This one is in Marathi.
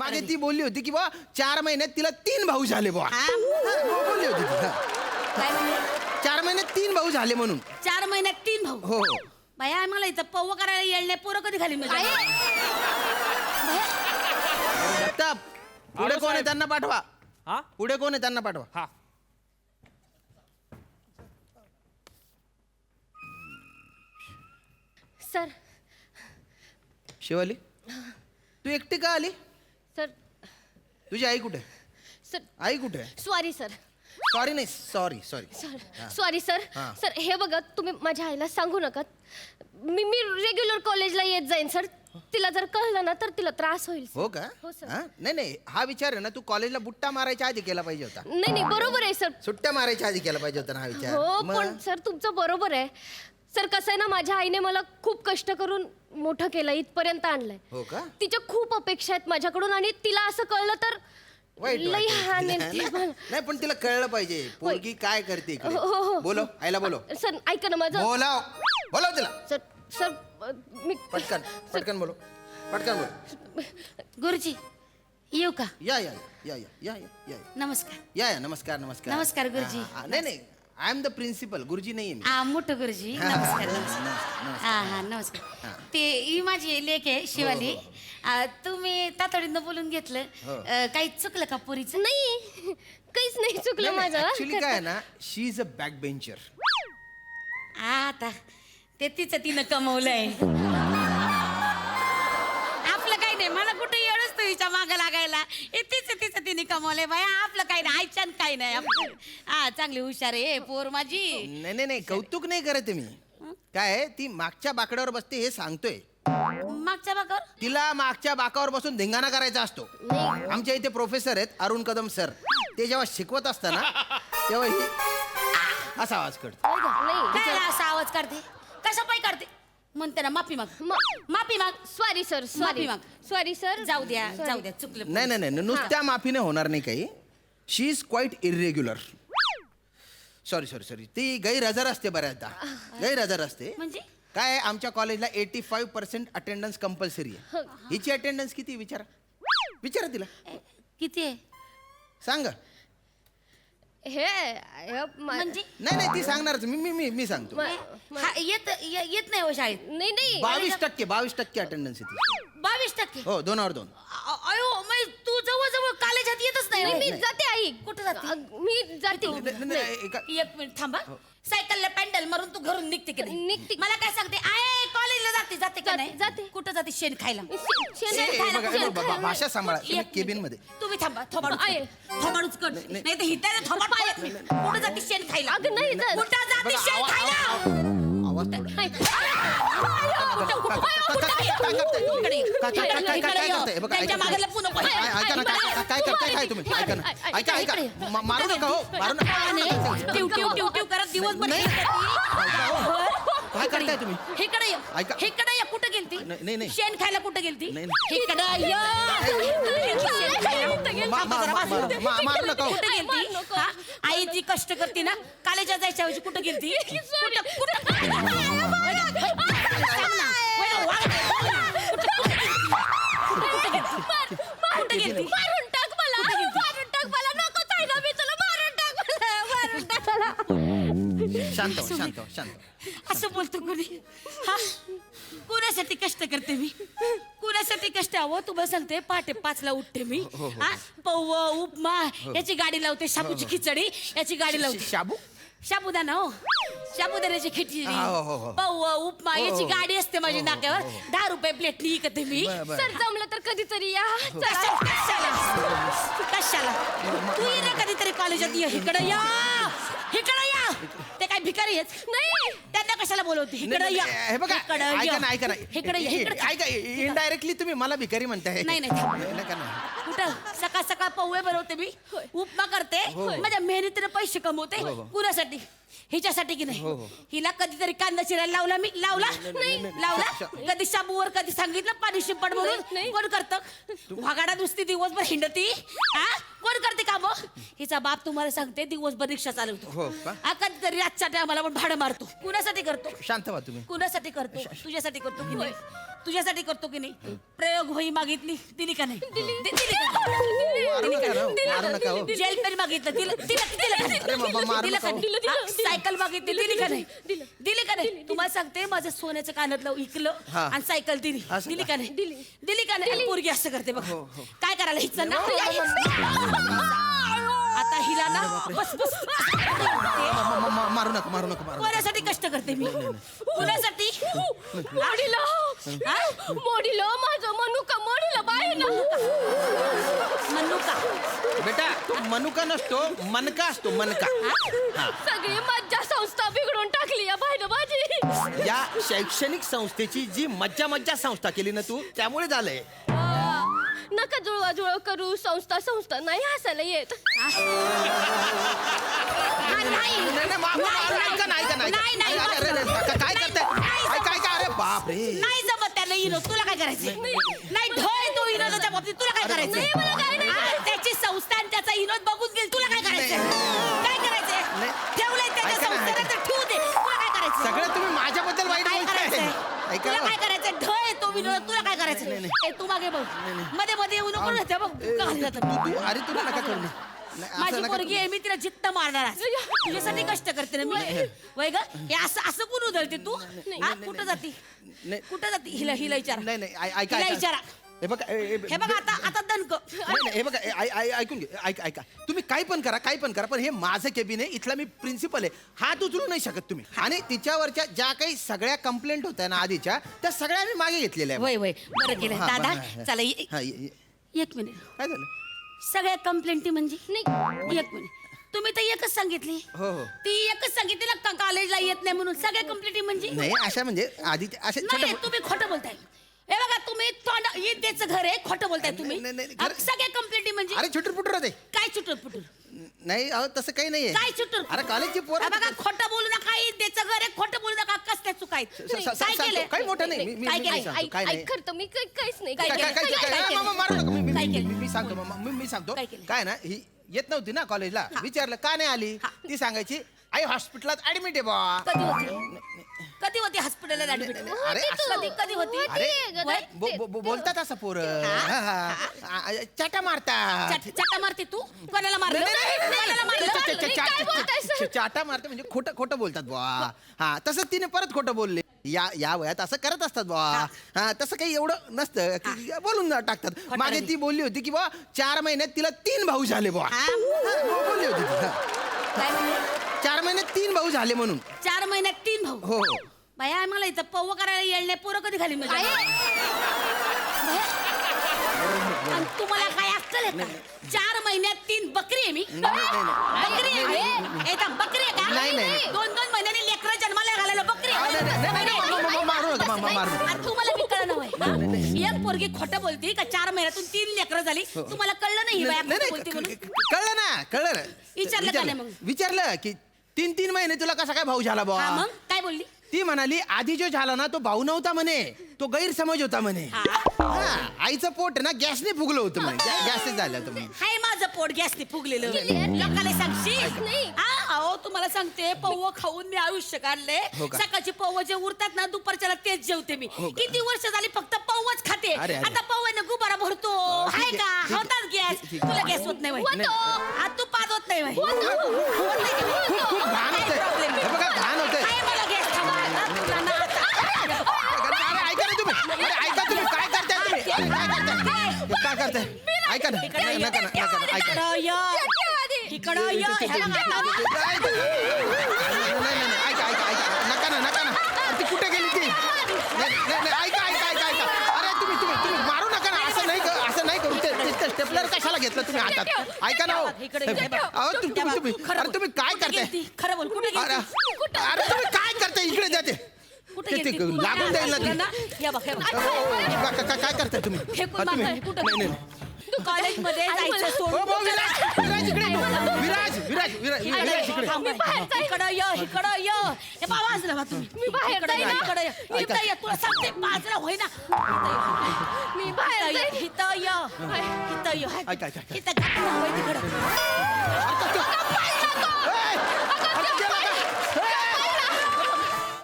मागे ती बोलली होती की बा 4 महिन्यात तिला 3 भाऊ झाले बुवा. बोलली होती ती. काय म्हणले? 4 महिन्यात 3 भाऊ झाले म्हणून. 4 महिन्यात 3 भाऊ. हो. बाया मला इथं पव्व करायला येळणे पोरं कधी खाली म्हणजे आता पुढे कोण आहे त्यांना पाठवा. हा पुढे कोण आहे त्यांना पाठवा. हा सर शिवाली तू एकटी का आली. सर तुझी आई कुठे. सर आई कुठे. सॉरी सर सॉरी नाही sorry sorry. Sir sorry sir हां. सर हे बघा तुम्ही माझ्या आईला सांगू नका. मी रेग्युलर कॉलेजला येत जाईन सर. तिला जर कळलं ना तर तिला त्रास होईल सर. हो का. हो, सर. हा? नाही नाही हा विचार आहे ना तू कॉलेजला बुट्टा मारायच्या आधी केला पाहिजे होता. नाही नाही बरोबर आहे सर. सुट्ट्या मारायच्या आधी केला पाहिजे होता ना हा विचार. हो मग? पण सर तुमचं बरोबर आहे. सर कसं आहे ना माझ्या आईने मला खूप कष्ट करून मोठं केलं इथपर्यंत आणलंय. हो का. तिच्या खूप अपेक्षा आहेत माझ्याकडून आणि तिला असं कळलं तर वाईट लई वाटेल. हाणेल ती मला. नाही पण तिला कळलं पाहिजे पोरगी काय करते इकडे. हो, हो, हो. बोलो आईला बोलो. सर ऐका ना माझं बोलाव बोलाव तिला. सर सर मी पटकन पटकन बोलो पटकन बोलो. गुरुजी येऊ का? या या या या या या या नमस्कार. या या नमस्कार नमस्कार. नमस्कार, गुरुजी. नाही नाही आय एम द प्रिन्सिपल. गुरुजी नाही मी. मोठं गुरुजी नमस्कार नमस्कार. हा हा नमस्कार. ते ही माझी लेक आहे शिवाली. तुम्ही तातडीनं बोलून घेतलं. काही चुकलं का पोरीचं? नाही काहीच नाही चुकलं माझं. ऍक्च्युली काय आहे ना शी इज अ बॅक बेंचर. आता ते तिनं कमवलंय. आपलं काही नाही. मला कुठे येळच तू हिच्या मागं लागायला. हे तिचं तिने कमवलंय बाया. आपलं काही नाही. आयच्यान काही नाही आपलं. हा चांगली हुशार आहे पोर माझी. नाही नाही नाही कौतुक नाही करत आहे मी. काय आहे, ती मागच्या बाकड्यावर बसते हे सांगतोय. मागच्या बाकर तिला मागच्या बाकावर बसून धिंगाणा करायचा असतो. आमच्या इथे प्रोफेसर आहेत अरुण कदम सर. ते जेव्हा शिकवत असताना तेव्हा ही असा आवाज करतो. नाही काय असा आवाज काढते? कशा पाय काढते? म्हणते ना माफी माग. माफी माग. सॉरी सर माफी सॉरी माग. सॉरी सर जाऊ द्या चुकलं. नाही नाही नाही नुसत्या माफीने होणार नाही काही. She is quite irregular. Sorry sorry sorry ती गैरहजर असते बऱ्याचदा. गैरहजर असते. म्हणजे काय आमच्या कॉलेजला 85% अटेंडन्स कंपल्सरी आहे. हिची अटेंडन्स किती विचारा. विचारा तिला. किती आहे? सांग. हे म्हणजे नाही नाही ती सांगणारच. मी सांगतो. येत नाही हो शाळेत. नाही नाही 22% अटेंडन्स येते. 22%. हो 2/2. अयो मग तू जवळ कॉलेजात येतच नाही. नाही, रे. मी जाते आई. कुठं जाते? मी जाते. एक मिनिट थांबा. सायकलला पॅन्डल मारून तू घरून निघते की नाही? निघते. मला काय सांगते? आय कॉलेजला जाते का नाही? जाते. कुठं जाते? शेण खायला. शेण ए, खायला बघा, कुठं? बघा, भाषा सांभाळा. एक तुम्ही मिनिट. केबिन मध्ये. तुम्ही थांबा. थोबाडूच आहे. थोबाडूच कर. नाही तर हिताने थोबाड पाडत नाही. कुठं जाते? शेण खायला. अगं नाही जात. कुठं जाते? बघा, शेण खायला. आवाज थोडा. नाही. काय करताय? बघा, त्यांच्या ऐका. मागे लपू नको. ऐका ना काय करताय काय तुम्ही. ऐका ना ऐका मारू नका हो मारू नका. टिव करत दिवसभर हे करती. काय करताय तुम्ही. इकडे ये. ऐका. इकडे ये. कुठं गेलती? नाही, नाही. शेण खायला कुठं गेलती? नाही, इकडे ये. शेण खायला. मारू नका हो. कुठं गेलती? हा? आई ती कष्ट करते ना कॉलेजात जायच्या ऐवजी कुठं गेलती? कुठं गेलती? मारून टाक मला. मारून टाक मला. नको जायला मी तुला. मारून टाक मला. मारून टाक मला. शांत हो, शांत हो, शांत हो. असं बोलतो कोणी? हा? कुणासाठी कष्ट करते मी? कुणासाठी कष्ट हवं? तुम्हाला सांगते पहाटे 5ला उठते मी. हा? पौव उपमा याची गाडी लावते. शाबूची खिचडी याची गाडी लावते. शाबू साबुदाणा हो. साबुदाण्याची खिचडी हो. पौव उपमा याची गाडी असते माझी नाक्यावर. 10 रुपये प्लेट विकते मी. बरं. सर जमलं तर कधीतरी या. कशाला तू ये ना कधीतरी कॉलेजात ये. इकडे या. इकडे या. ते काय भिकारी आहेत? नाही त्यांना कशाला बोलवते? इकडे या. हे बघा इकडे ऐका या. ना ऐका ना इकडे या. इकडे ऐका इनडायरेक्टली तुम्ही मला भिकारी म्हणताय. नाही, नाही. नका ना. कुठं सकाळ सकाळ पौवे बनवते मी. उपमा करते. माझ्या मेहनतीने पैसे कमवते. कुणासाठी? हिच्यासाठी की नाही? हिला कधीतरी कांदा चिरायला लावला मी. लावला नाही लावला. कधी शाबूवर कधी सांगितलं पाणी शिंपड म्हणून. कोण करतं? वागाडा नुसती दिवसभर हिंडती. हा? कोण करते काम? हिचा बाप तुम्हाला सांगते दिवसभर रिक्षा चालवतो. हा कधीतरी रातच्या टायमाला पण भाडं मारतो. कुणासाठी करतो? शांत व्हा तुम्ही. कुणासाठी करतो? तुझ्यासाठी करतो की नाही? तुझ्यासाठी करतो की नाही प्रयोग होई मागितली दिली का नाही दिली मारू नका हो. जेल पेन मागितलं दिलं का नाही? अरे मारू दिलं का नका हो. नाही? हा, सायकल मागितली दिली का नाही दिली का नाही तुम्हाला सांगते माझं सोन्याचं कानातलं विकलं हा. आणि सायकल दिली असं दिली का? का नाही दिली का नाही आणि पोरगी असं करते बघ काय करायला हिचं ना आता हिला ना बस बस मारू नका मारू नका कोणासाठी कष्ट करते मी कोणासाठी मोडीला माझं मनुका मोडीला बाईला म्हणू का बेटा तो मनुका नसतो मनका असतो मनका सगळी मज्जा संस्था बिघडून टाकली या बाईनं माझी या शैक्षणिक संस्थेची जी मज्जा संस्था केली ना तू त्यामुळे झालंय नका जुळवा करू संस्था नाही हसायला येत काय करताय काय अरे बाप रे नाही जमत त्याला विनोद तुला काय करायचं नाही ढोय तो विनोदाच्या बाबतीत तुला काय करायचं नाही, मला काय नाही करायचं. त्याची संस्था आणि त्याचा विनोद बघून गेल तुला काय करायचं काय करायचं नाही. ठेवलंय त्याच्या ऐका ना, संस्थेला तर ठेवू दे तुला काय करायचं सगळं तुम्ही माझ्याबद्दल वाईट काय बोलताय करायचंय ऐका तुला ना. काय करायचं ढोय तो विनोद तुला काय करायचं ए तू मागे बघ मध्ये मध्ये येऊ नको ना, ते बघ का घाली जातं. अरे तुला नका करू नये. नाही, असं माझी नका पोरगी आहे मी तिला जित्त मारणार आहे. तुझ्यासाठी कष्ट करते ना मी वय ग हे असं असं कोण उधळते तू हा कुठं जाती नाही. कुठं जाती हिला हिला विचारा नाही नाही ऐका हिला ऐका. विचारा हे बघा हे बघ आता दणक नाही, हे बघा ऐकून घे ऐका तुम्ही काही पण करा पण हे माझं केबिन आहे इथला मी प्रिन्सिपल आहे हात उचलू नाही शकत तुम्ही आणि तिच्यावरच्या ज्या काही सगळ्या कंप्लेंट होत्या ना आधीच्या त्या सगळ्या मी मागे घेतलेल्या आहे वय वय बरं केलं हा, दादा बरं. चला हा, एक मिनिट काय झालं सगळ्या कंप्लेंटी म्हणजे नाही एक मिनिट तुम्ही तर एकच सांगितली हो हो ती एकच सांगितली ना कॉलेजला येत नाही म्हणून सगळ्या कंप्लेंटी म्हणजे नाही अशा म्हणजे आधीच्या अशा नाही छोट्या तुम्ही खोटं बोलताय हे बघा तुम्ही तोंड विद्येचं घर आहे खोटं बोलताय तुम्ही नाही, नाही, अहो, घर- सगळ्या कंप्लेंटी म्हणजे अरे छोटे पुटर होते काय चुटूर पुटूर नाही अहो तसं काही नाहीये काय चुटूर अरे कॉलेजची पोरं बघा खोटं बोलू नका विद्येचं घर आहे खोटं बोलू नका कसल्या चुकाय काय केलंय काही मोठं नाही मी काय मी केलंय? सांगतो काय नाही खरं मी काहीच नाही काय काय केलं? काय काय काय काय केलं? मामा, मारू नका काय केलं? मी सांगतो मामा, मी सांगतो काय केलं? काय ना ही येत नव्हती ना कॉलेजला विचारलं का नाही आली ती सांगायची आई हॉस्पिटलात ऍडमिट आहे बा कधी होती कधी होती हॉस्पिटलला ऍडमिट अरे असं- कधी होती अरे वय? बोलतात असं पोर चाटा मारतात चटा मारते तू कोणाला मारलं कोणाला मारलं चाटा मारते म्हणजे खोटं बोलतात बुवा हा तसं तिने परत खोटं बोलले या वयात असं करत असतात बुवा हा तसं काही एवढं नसतं की बोलून टाकतात मागे ती बोलली होती की बुवा 4 महिन्यात तिला 3 भाऊ झाले बुवा हा? बोलली होती ती काय म्हणले 4 महिन्यात 3 भाऊ झाले म्हणून 4 महिन्यात 3 भाऊ हो बाया मला इथं पव्व करायला येईल पोरं कधी खाली म्हणजे आणि तुम्हाला काय अक्कल आहे का 4 महिन्यात 3 बकरी आहे मी बकरी आहे मी ए, बकरी आहे नाही, नाही, का नाही. 2-2 महिन्याने लेकरं जन्माला घालायला बकरी आहे. मारू नका मारू नका आणि तुम्हाला मी कळलं नव्हे एक पोरगी खोटं बोलती का 4 महिन्यातून 3 लेकरं झाली तुम्हाला कळलं नाही ही बाया खोटं बोलती म्हणून कळलं ना विचारलं का नाही मग? विचारलं की 3 महिने तुला कसा काय भाऊ झाला हा बुवा मग काय बोलली ती म्हणाली आधी जो झाला ना तो भाऊ नव्हता म्हणे तो गैरसमज होता म्हणे हा. हा, आईचं पोट ना गॅसने फुगलं होतं म्हणे गॅसने झालं होतं म्हणे हाय माझं पोट गॅसने फुगलेलं लोकांना सांगशील नाही. हा, अहो तुम्हाला सांगते पव्व खाऊन मी आयुष्य काढले हो का? सकाळची पव्व जे उरतात ना दुपारच्याला तेच जेवते मी हो का? किती वर्ष झाली फक्त पव्वच खाते अरे, अरे. आता पव्वाने गुबारा भरतो हाय ठीक का आहे, ठीक आहे. होतात गॅस ठीक आहे. तुला गॅस होत नाही होतो. हा तू पाच होत नाही खूप घाण होतंय हे बघा घाण होतंय मला गॅस अरे ऐका ना तुम्ही अरे ऐका तुम्ही काय करताय तुम्ही काय करताय ऐका ना नका ऐका इकडं य ह्याला घातलं. नाही ऐका नका अरे ती कुठे गेली ती नाही ऐका अरे तुम्ही मारू नका ना असं नाही करू ते स्टेपलर कशाला घेतलं तुम्ही हातात ऐका ना हो. अहो तुम्ही अरे तुम्ही काय करताय खरं बोल कुठे अरे गेलती? अरे तुम्ही काय करताय इकडे जाते कुठे ते गेलती? तू लागून जाईल ना तुला ना ती. हे बघ काय करताय तुम्ही फेकून तुम्ही मारताय, कुठं? नाही कॉलेजमध्ये जायचं हो, सोडून हो, विराज इकडे विराज इकडे इकडं य हे बा वाजलं बा तुम्ही मी बाहेर इकडं जाईन. इकडं य. इथं ये तुला सांगते वाजलं होय ना मी बाहेर जाईन. इथं य ऐका. इथं घातलं होय तिकडं